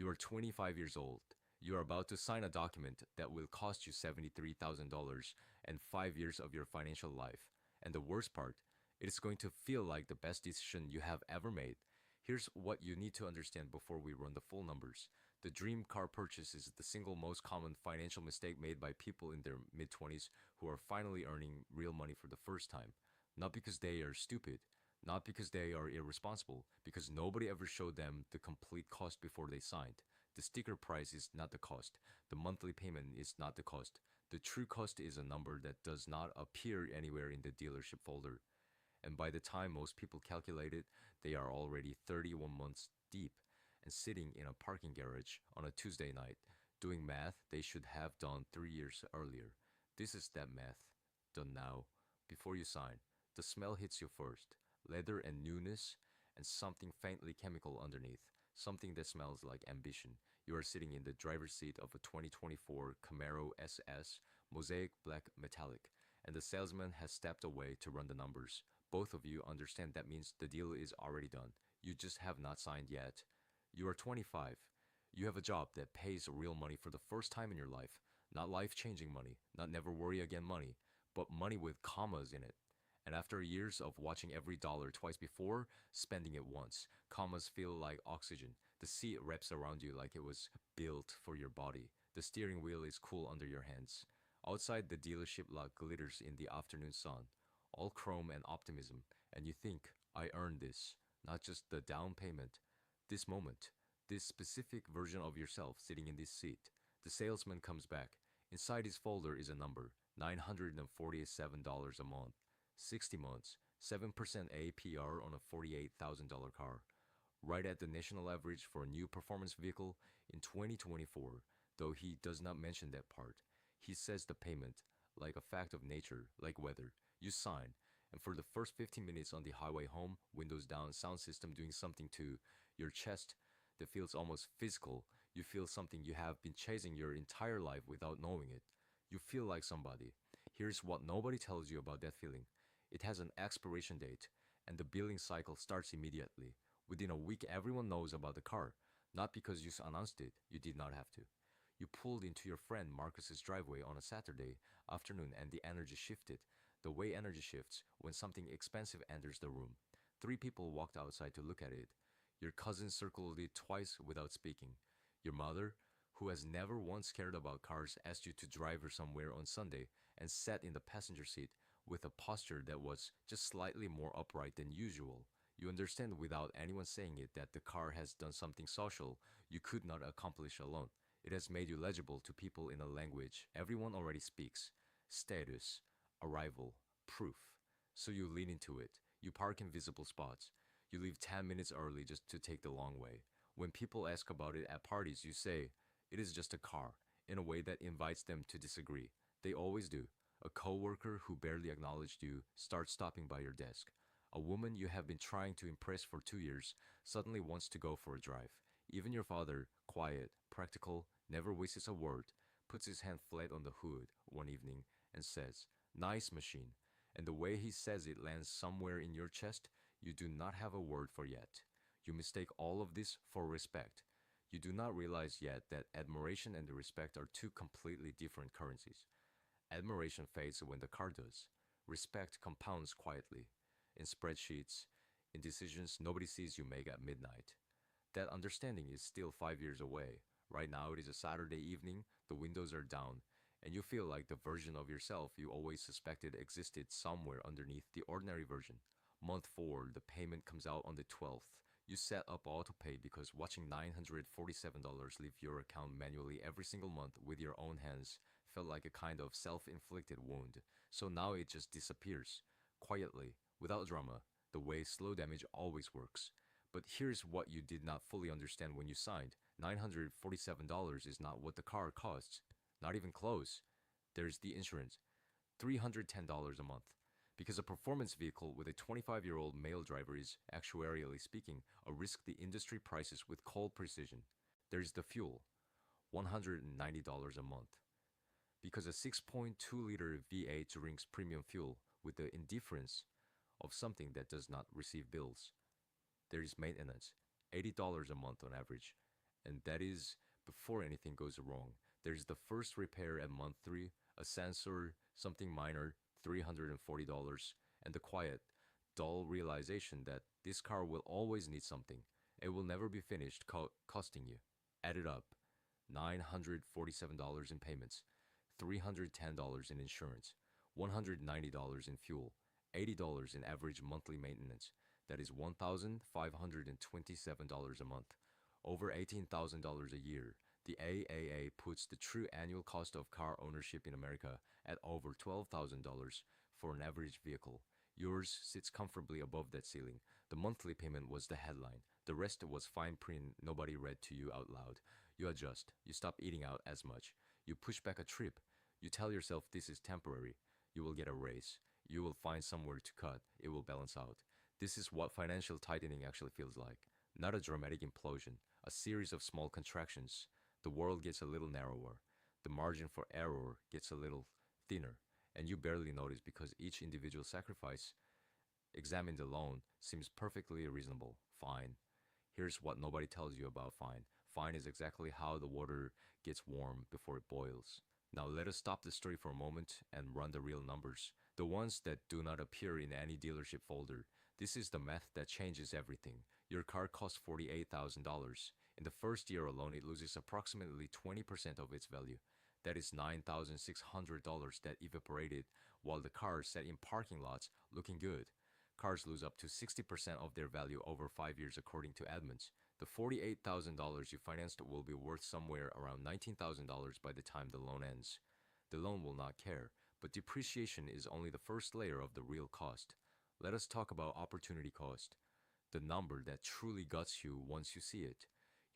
You are 25 years old. You are about to sign a document that will cost you $73,000 and 5 years of your financial life. And the worst part, it is going to feel like the best decision you have ever made. Here's what you need to understand before we run the full numbers. The dream car purchase is the single most common financial mistake made by people in their mid 20s who are finally earning real money for the first time. Not because they are stupid, not because they are irresponsible, because nobody ever showed them the complete cost before they signed. The sticker price is not the cost. The monthly payment is not the cost. The true cost is a number that does not appear anywhere in the dealership folder. And by the time most people calculate it, they are already 31 months deep and sitting in a parking garage on a Tuesday night, doing math they should have done 3 years earlier. This is that math, done now, before you sign. The smell hits you first, leather and newness, and something faintly chemical underneath, something that smells like ambition. You are sitting in the driver's seat of a 2024 Camaro SS, mosaic black metallic, and the salesman has stepped away to run the numbers. Both of you understand that means the deal is already done. You just have not signed yet. You are 25. You have a job that pays real money for the first time in your life. Not life-changing money, not never worry again money, but money with commas in it. And after years of watching every dollar twice before spending it once, commas feel like oxygen. The seat wraps around you like it was built for your body. The steering wheel is cool under your hands. Outside, the dealership lot glitters in the afternoon sun, all chrome and optimism, and you think, I earned this, not just the down payment. This moment, this specific version of yourself sitting in this seat. The salesman comes back. Inside his folder is a number, $947 a month. 60 months, 7% APR on a $48,000 car. Right at the national average for a new performance vehicle in 2024, though he does not mention that part. He says the payment, like a fact of nature, like weather. You sign, and for the first 15 minutes on the highway home, windows down, sound system doing something to your chest that feels almost physical. You feel something you have been chasing your entire life without knowing it. You feel like somebody. Here's what nobody tells you about that feeling. It has an expiration date, and the billing cycle starts immediately. Within a week, everyone knows about the car. Not because you announced it, you did not have to. You pulled into your friend Marcus's driveway on a Saturday afternoon and the energy shifted. The way energy shifts when something expensive enters the room. 3 people walked outside to look at it. Your cousin circled it twice without speaking. Your mother, who has never once cared about cars, asked you to drive her somewhere on Sunday and sat in the passenger seat with a posture that was just slightly more upright than usual. You understand without anyone saying it that the car has done something social you could not accomplish alone. It has made you legible to people in a language everyone already speaks. Status, arrival, proof. So you lean into it. You park in visible spots. You leave 10 minutes early just to take the long way. When people ask about it at parties, you say, it is just a car, in a way that invites them to disagree. They always do. A coworker who barely acknowledged you starts stopping by your desk. A woman you have been trying to impress for 2 years suddenly wants to go for a drive. Even your father, quiet, practical, never wastes a word, puts his hand flat on the hood one evening and says, nice machine. And the way he says it lands somewhere in your chest you do not have a word for yet. You mistake all of this for respect. You do not realize yet that admiration and respect are two completely different currencies. Admiration fades when the car does. Respect compounds quietly. In spreadsheets, in decisions nobody sees you make at midnight. That understanding is still 5 years away. Right now it is a Saturday evening, the windows are down, and you feel like the version of yourself you always suspected existed somewhere underneath the ordinary version. Month 4, the payment comes out on the 12th. You set up autopay because watching $947 leave your account manually every single month with your own hands felt like a kind of self-inflicted wound. So now it just disappears, quietly, without drama, the way slow damage always works. But here's what you did not fully understand when you signed. $947 is not what the car costs. Not even close. There's the insurance. $310 a month. Because a performance vehicle with a 25-year-old male driver is, actuarially speaking, a risk the industry prices with cold precision. There's the fuel. $190 a month. Because a 6.2-liter V8 drinks premium fuel with the indifference of something that does not receive bills. There is maintenance, $80 a month on average, and that is before anything goes wrong. There's the first repair at month 3, a sensor, something minor, $340, and the quiet, dull realization that this car will always need something. It will never be finished, costing you. Add it up $947 in payments, $310 in insurance, $190 in fuel, $80 in average monthly maintenance. That is $1,527 a month, over $18,000 a year. The AAA puts the true annual cost of car ownership in America at over $12,000 for an average vehicle. Yours sits comfortably above that ceiling. The monthly payment was the headline. The rest was fine print nobody read to you out loud. You adjust. You stop eating out as much. You push back a trip. You tell yourself this is temporary. You will get a raise. You will find somewhere to cut. It will balance out. This is what financial tightening actually feels like. Not a dramatic implosion, a series of small contractions. The world gets a little narrower. The margin for error gets a little thinner. And you barely notice because each individual sacrifice, examined alone, seems perfectly reasonable. Fine. Here's what nobody tells you about fine. Fine is exactly how the water gets warm before it boils. Now let us stop the story for a moment and run the real numbers, the ones that do not appear in any dealership folder. This is the math that changes everything. Your car costs $48,000. In the first year alone, it loses approximately 20% of its value. That is $9,600 that evaporated while the car sat in parking lots looking good. Cars lose up to 60% of their value over 5 years according to Edmunds. The $48,000 you financed will be worth somewhere around $19,000 by the time the loan ends. The loan will not care, but depreciation is only the first layer of the real cost. Let us talk about opportunity cost, the number that truly guts you once you see it.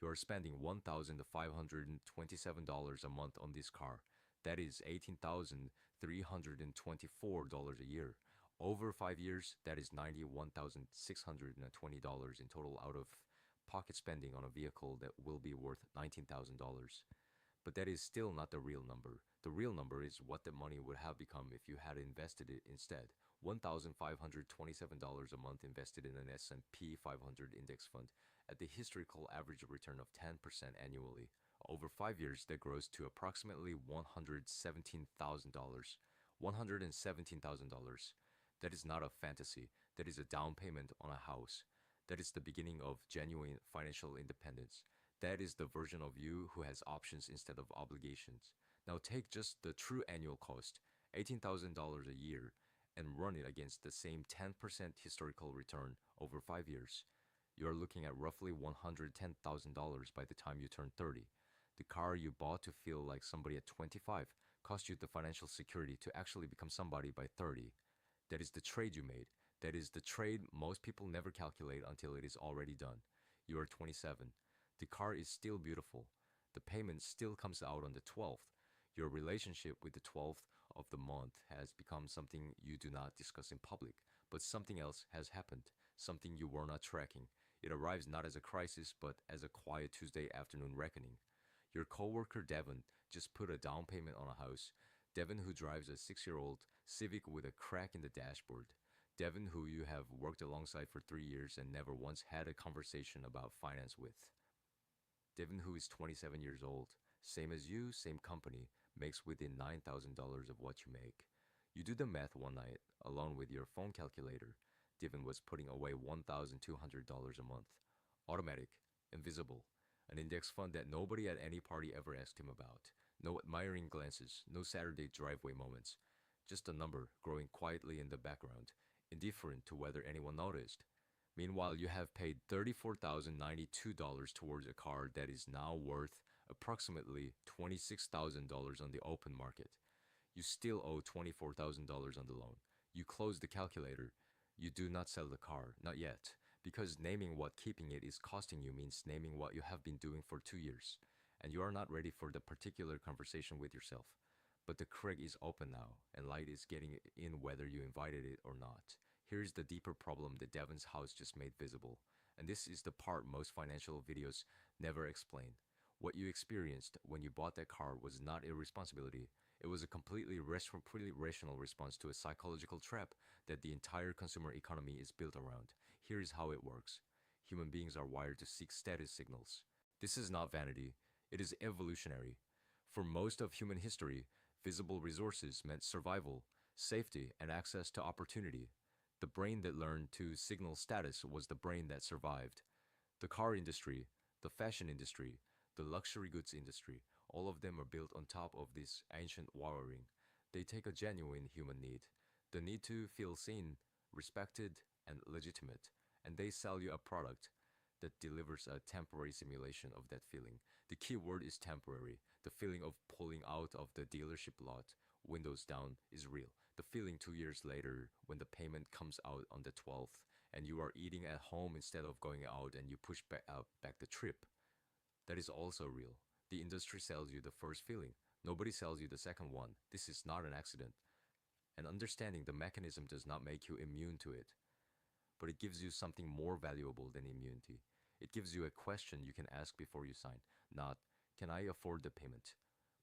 You are spending $1,527 a month on this car. That is $18,324 a year. Over 5 years, that is $91,620 in total out of pocket spending on a vehicle that will be worth $19,000. But that is still not the real number. The real number is what the money would have become if you had invested it instead. $1,527 a month invested in an S&P 500 index fund at the historical average return of 10% annually. Over 5 years, that grows to approximately $117,000. $117,000. That is not a fantasy. That is a down payment on a house. That is the beginning of genuine financial independence. That is the version of you who has options instead of obligations. Now take just the true annual cost, $18,000 a year, and run it against the same 10% historical return over 5 years. You are looking at roughly $110,000 by the time you turn 30. The car you bought to feel like somebody at 25 cost you the financial security to actually become somebody by 30. That is the trade you made. That is the trade most people never calculate until it is already done. You are 27. The car is still beautiful. The payment still comes out on the 12th. Your relationship with the 12th of the month has become something you do not discuss in public, but something else has happened, something you were not tracking. It arrives not as a crisis, but as a quiet Tuesday afternoon reckoning. Your coworker Devon just put a down payment on a house. Devon, who drives a 6-year-old Civic with a crack in the dashboard. Devon, who you have worked alongside for 3 years and never once had a conversation about finance with. Devon, who is 27 years old, same as you, same company, makes within $9,000 of what you make. You do the math one night, along with your phone calculator. Devon was putting away $1,200 a month. Automatic, invisible, an index fund that nobody at any party ever asked him about. No admiring glances, no Saturday driveway moments. Just a number growing quietly in the background, indifferent to whether anyone noticed. Meanwhile, you have paid $34,092 towards a car that is now worth approximately $26,000 on the open market. You still owe $24,000 on the loan. You close the calculator. You do not sell the car, not yet, because naming what keeping it is costing you means naming what you have been doing for 2 years, and you are not ready for the particular conversation with yourself. But the creek is open now, and light is getting in whether you invited it or not. Here's the deeper problem that Devon's house just made visible, and this is the part most financial videos never explain. What you experienced when you bought that car was not irresponsibility. It was a completely rational response to a psychological trap that the entire consumer economy is built around. Here's how it works. Human beings are wired to seek status signals. This is not vanity, it is evolutionary. For most of human history, visible resources meant survival, safety, and access to opportunity. The brain that learned to signal status was the brain that survived. The car industry, the fashion industry, the luxury goods industry, all of them are built on top of this ancient wiring. They take a genuine human need, the need to feel seen, respected, and legitimate, and they sell you a product that delivers a temporary simulation of that feeling. The key word is temporary. The feeling of pulling out of the dealership lot, windows down, is real. The feeling 2 years later when the payment comes out on the 12th and you are eating at home instead of going out and you push back the trip, that is also real. The industry sells you the first feeling. Nobody sells you the second one. This is not an accident. And understanding the mechanism does not make you immune to it, but it gives you something more valuable than immunity. It gives you a question you can ask before you sign, not, can I afford the payment?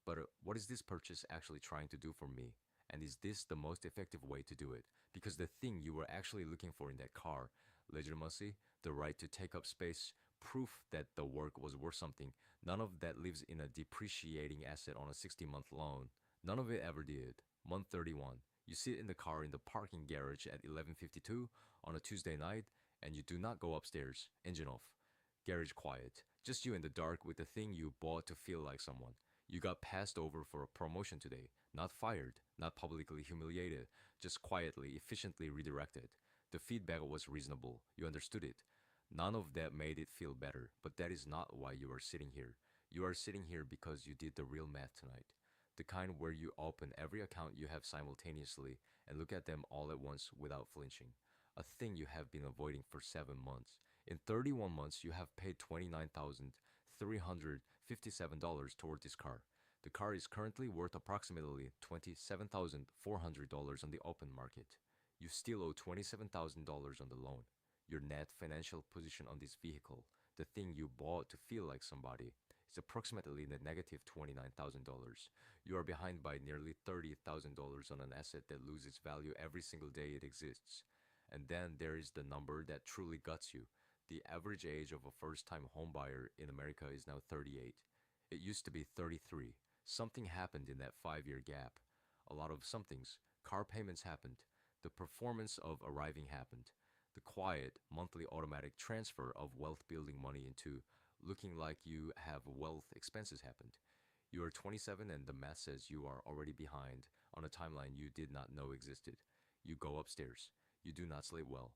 But what is this purchase actually trying to do for me? And is this the most effective way to do it? Because the thing you were actually looking for in that car, legitimacy, the right to take up space, proof that the work was worth something, none of that lives in a depreciating asset on a 60-month loan. None of it ever did. Month 31. You sit in the car in the parking garage at 11:52 on a Tuesday night and you do not go upstairs. Engine off. Garage quiet. Just you in the dark with the thing you bought to feel like someone. You got passed over for a promotion today. Not fired, not publicly humiliated, just quietly, efficiently redirected. The feedback was reasonable. You understood it. None of that made it feel better, but that is not why you are sitting here. You are sitting here because you did the real math tonight. The kind where you open every account you have simultaneously and look at them all at once without flinching. A thing you have been avoiding for 7 months. In 31 months, you have paid $29,357 toward this car. The car is currently worth approximately $27,400 on the open market. You still owe $27,000 on the loan. Your net financial position on this vehicle, the thing you bought to feel like somebody, is approximately the negative $29,000. You are behind by nearly $30,000 on an asset that loses value every single day it exists. And then there is the number that truly guts you. The average age of a first-time homebuyer in America is now 38. It used to be 33. Something happened in that 5-year gap. A lot of somethings. Car payments happened. The performance of arriving happened. The quiet, monthly automatic transfer of wealth building money into looking like you have wealth expenses happened. You are 27 and the math says you are already behind on a timeline you did not know existed. You go upstairs. You do not sleep well.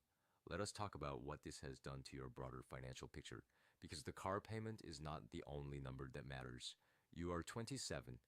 Let us talk about what this has done to your broader financial picture, because the car payment is not the only number that matters. You are 27.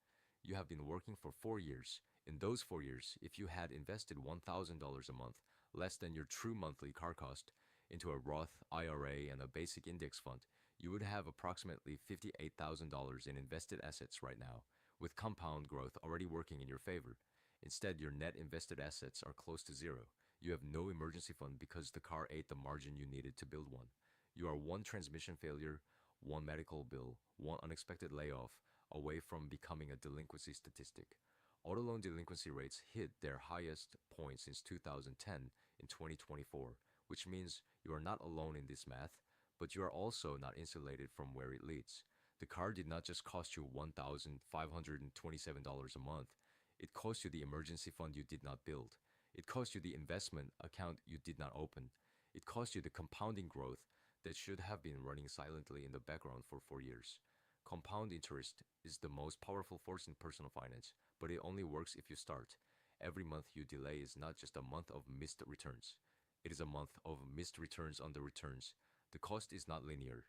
You have been working for 4 years. In those 4 years, if you had invested $1,000 a month, less than your true monthly car cost, into a Roth IRA and a basic index fund, you would have approximately $58,000 in invested assets right now, with compound growth already working in your favor. Instead, your net invested assets are close to zero. You have no emergency fund because the car ate the margin you needed to build one. You are one transmission failure, one medical bill, one unexpected layoff away from becoming a delinquency statistic. Auto loan delinquency rates hit their highest point since 2010 in 2024, which means you are not alone in this math, but you are also not insulated from where it leads. The car did not just cost you $1,527 a month. It cost you the emergency fund you did not build. It cost you the investment account you did not open. It cost you the compounding growth that should have been running silently in the background for 4 years. Compound interest is the most powerful force in personal finance, but it only works if you start. Every month you delay is not just a month of missed returns. It is a month of missed returns on the returns. The cost is not linear.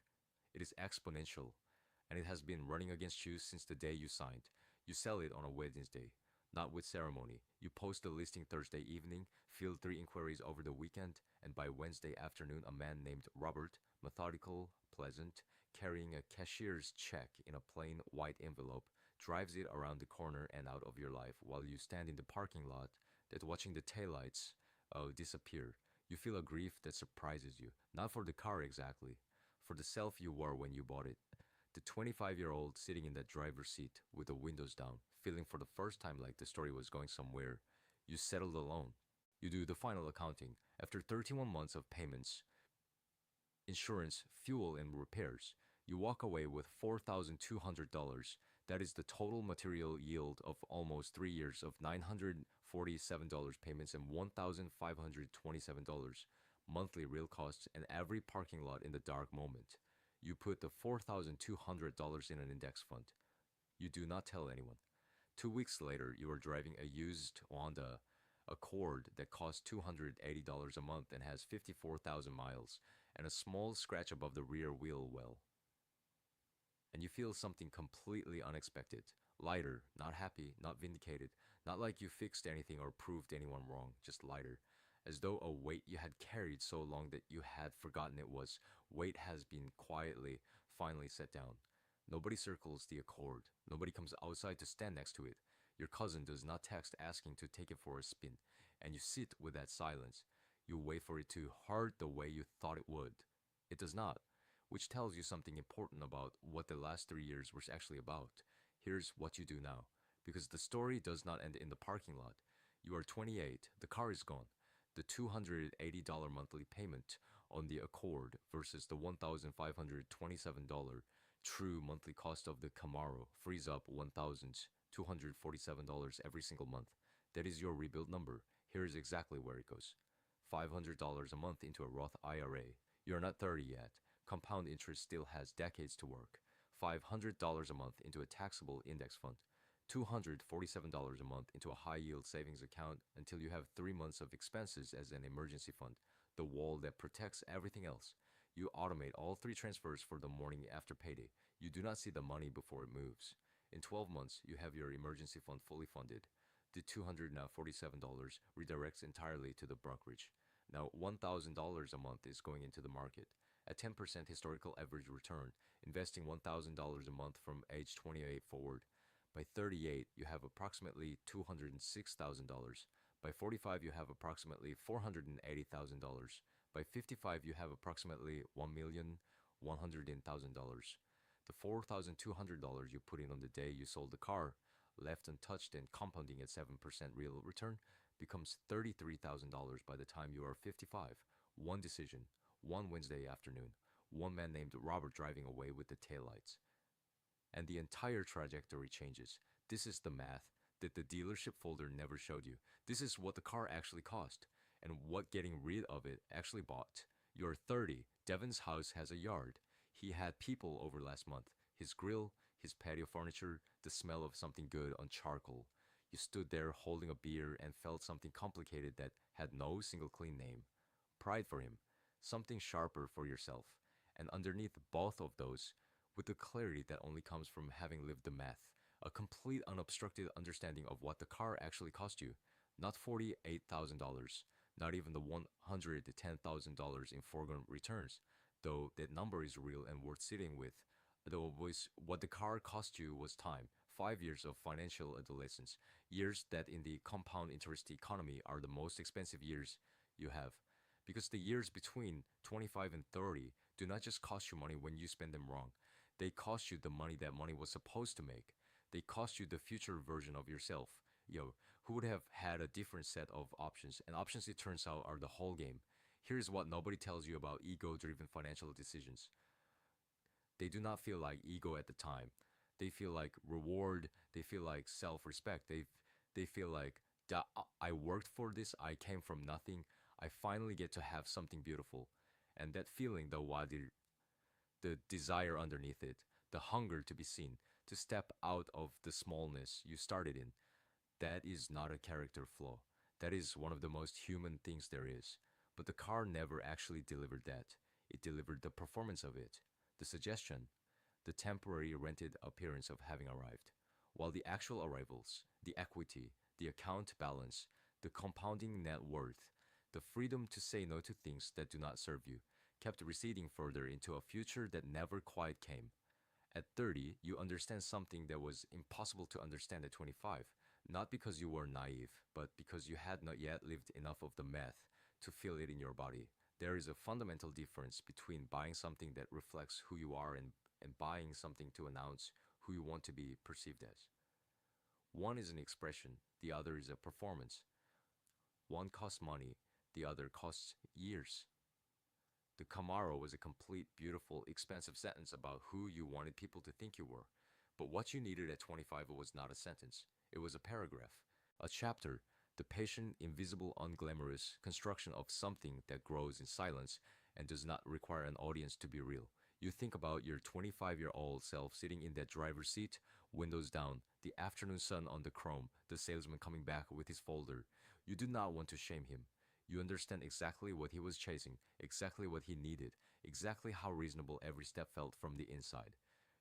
It is exponential, and it has been running against you since the day you signed. You sell it on a Wednesday, not with ceremony. You post the listing Thursday evening, field 3 inquiries over the weekend, and by Wednesday afternoon, a man named Robert, methodical, pleasant, carrying a cashier's check in a plain white envelope, drives it around the corner and out of your life while you stand in the parking lot that watching the taillights disappear. You feel a grief that surprises you, not for the car exactly, for the self you were when you bought it. The 25-year-old sitting in that driver's seat with the windows down, feeling for the first time like the story was going somewhere. You settle the loan. You do the final accounting. After 31 months of payments, insurance, fuel, and repairs, You walk away with $4,200. That is the total material yield of almost 3 years of $947 payments and $1,527 monthly real costs and every parking lot in the dark moment. You put the $4,200 in an index fund. You do not tell anyone. 2 weeks later, you are driving a used Honda Accord that costs $280 a month and has 54,000 miles and a small scratch above the rear wheel well. And you feel something completely unexpected. Lighter, not happy, not vindicated, not like you fixed anything or proved anyone wrong, just lighter. As though a weight you had carried so long that you had forgotten it was, weight has been quietly, finally set down. Nobody circles the Accord. Nobody comes outside to stand next to it. Your cousin does not text asking to take it for a spin, and you sit with that silence. You wait for it to hurt the way you thought it would. It does not, which tells you something important about what the last 3 years was actually about. Here's what you do now, because the story does not end in the parking lot. You are 28, the car is gone. The $280 monthly payment on the Accord versus the $1,527 true monthly cost of the Camaro frees up $1,247 every single month. That is your rebuild number. Here is exactly where it goes. $500 a month into a Roth IRA. You're not 30 yet. Compound interest still has decades to work. $500 a month into a taxable index fund. $247 a month into a high-yield savings account until you have 3 months of expenses as an emergency fund, the wall that protects everything else. You automate all 3 transfers for the morning after payday. You do not see the money before it moves. In 12 months, you have your emergency fund fully funded. The $247 redirects entirely to the brokerage. Now, $1,000 a month is going into the market. At 10% historical average return, investing $1,000 a month from age 28 forward. By 38, you have approximately $206,000. By 45, you have approximately $480,000. By 55, you have approximately $1,100,000. The $4,200 you put in on the day you sold the car, left untouched and compounding at 7% real return, becomes $33,000 by the time you are 55. One decision, one Wednesday afternoon, one man named Robert driving away with the taillights. And the entire trajectory changes. This is the math that the dealership folder never showed you. This is what the car actually cost and what getting rid of it actually bought. You're 30. Devon's house has a yard. He had people over last month. His grill, his patio furniture, the smell of something good on charcoal. You stood there holding a beer and felt something complicated that had no single clean name. Pride for him. Something sharper for yourself. And underneath both of those, with the clarity that only comes from having lived the math, a complete unobstructed understanding of what the car actually cost you. Not $48,000, not even the $110,000 in foregone returns, though that number is real and worth sitting with. Though what the car cost you was time, 5 years of financial adolescence, years that in the compound interest economy are the most expensive years you have. Because the years between 25 and 30 do not just cost you money when you spend them wrong. They cost you the money that money was supposed to make. They cost you the future version of yourself. Who would have had a different set of options? And options, it turns out, are the whole game. Here's what nobody tells you about ego-driven financial decisions. They do not feel like ego at the time. They feel like reward. They feel like self-respect. They feel like, I worked for this. I came from nothing. I finally get to have something beautiful. And that feeling, though, while the desire underneath it, the hunger to be seen, to step out of the smallness you started in, that is not a character flaw. That is one of the most human things there is. But the car never actually delivered that. It delivered the performance of it, the suggestion, the temporary rented appearance of having arrived. While the actual arrivals, the equity, the account balance, the compounding net worth, the freedom to say no to things that do not serve you, kept receding further into a future that never quite came. At 30, you understand something that was impossible to understand at 25, not because you were naive, but because you had not yet lived enough of the math to feel it in your body. There is a fundamental difference between buying something that reflects who you are and buying something to announce who you want to be perceived as. One is an expression, the other is a performance. One costs money, the other costs years. The Camaro was a complete, beautiful, expensive sentence about who you wanted people to think you were. But what you needed at 25 was not a sentence. It was a paragraph, a chapter, the patient, invisible, unglamorous construction of something that grows in silence and does not require an audience to be real. You think about your 25-year-old self sitting in that driver's seat, windows down, the afternoon sun on the chrome, the salesman coming back with his folder. You do not want to shame him. You understand exactly what he was chasing, exactly what he needed, exactly how reasonable every step felt from the inside.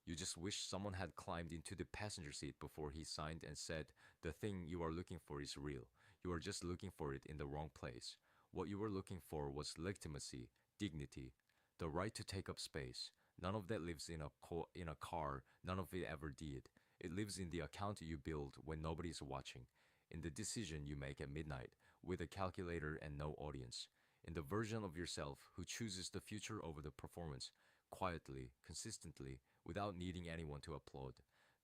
You just wish someone had climbed into the passenger seat before he signed and said, "The thing you are looking for is real. You are just looking for it in the wrong place." What you were looking for was legitimacy, dignity, the right to take up space. None of that lives in a car, none of it ever did. It lives in the account you build when nobody is watching, in the decision you make at midnight with a calculator and no audience, in the version of yourself who chooses the future over the performance, quietly, consistently, without needing anyone to applaud.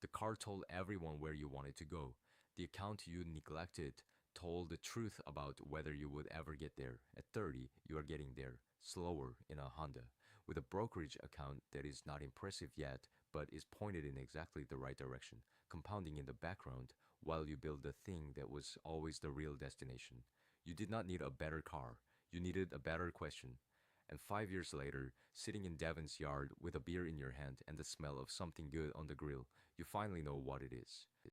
The car told everyone where you wanted to go. The account you neglected told the truth about whether you would ever get there. At 30, you are getting there, slower in a Honda, with a brokerage account that is not impressive yet, but is pointed in exactly the right direction, compounding in the background while you build the thing that was always the real destination. You did not need a better car, you needed a better question. And 5 years later, sitting in Devon's yard with a beer in your hand and the smell of something good on the grill, you finally know what it is.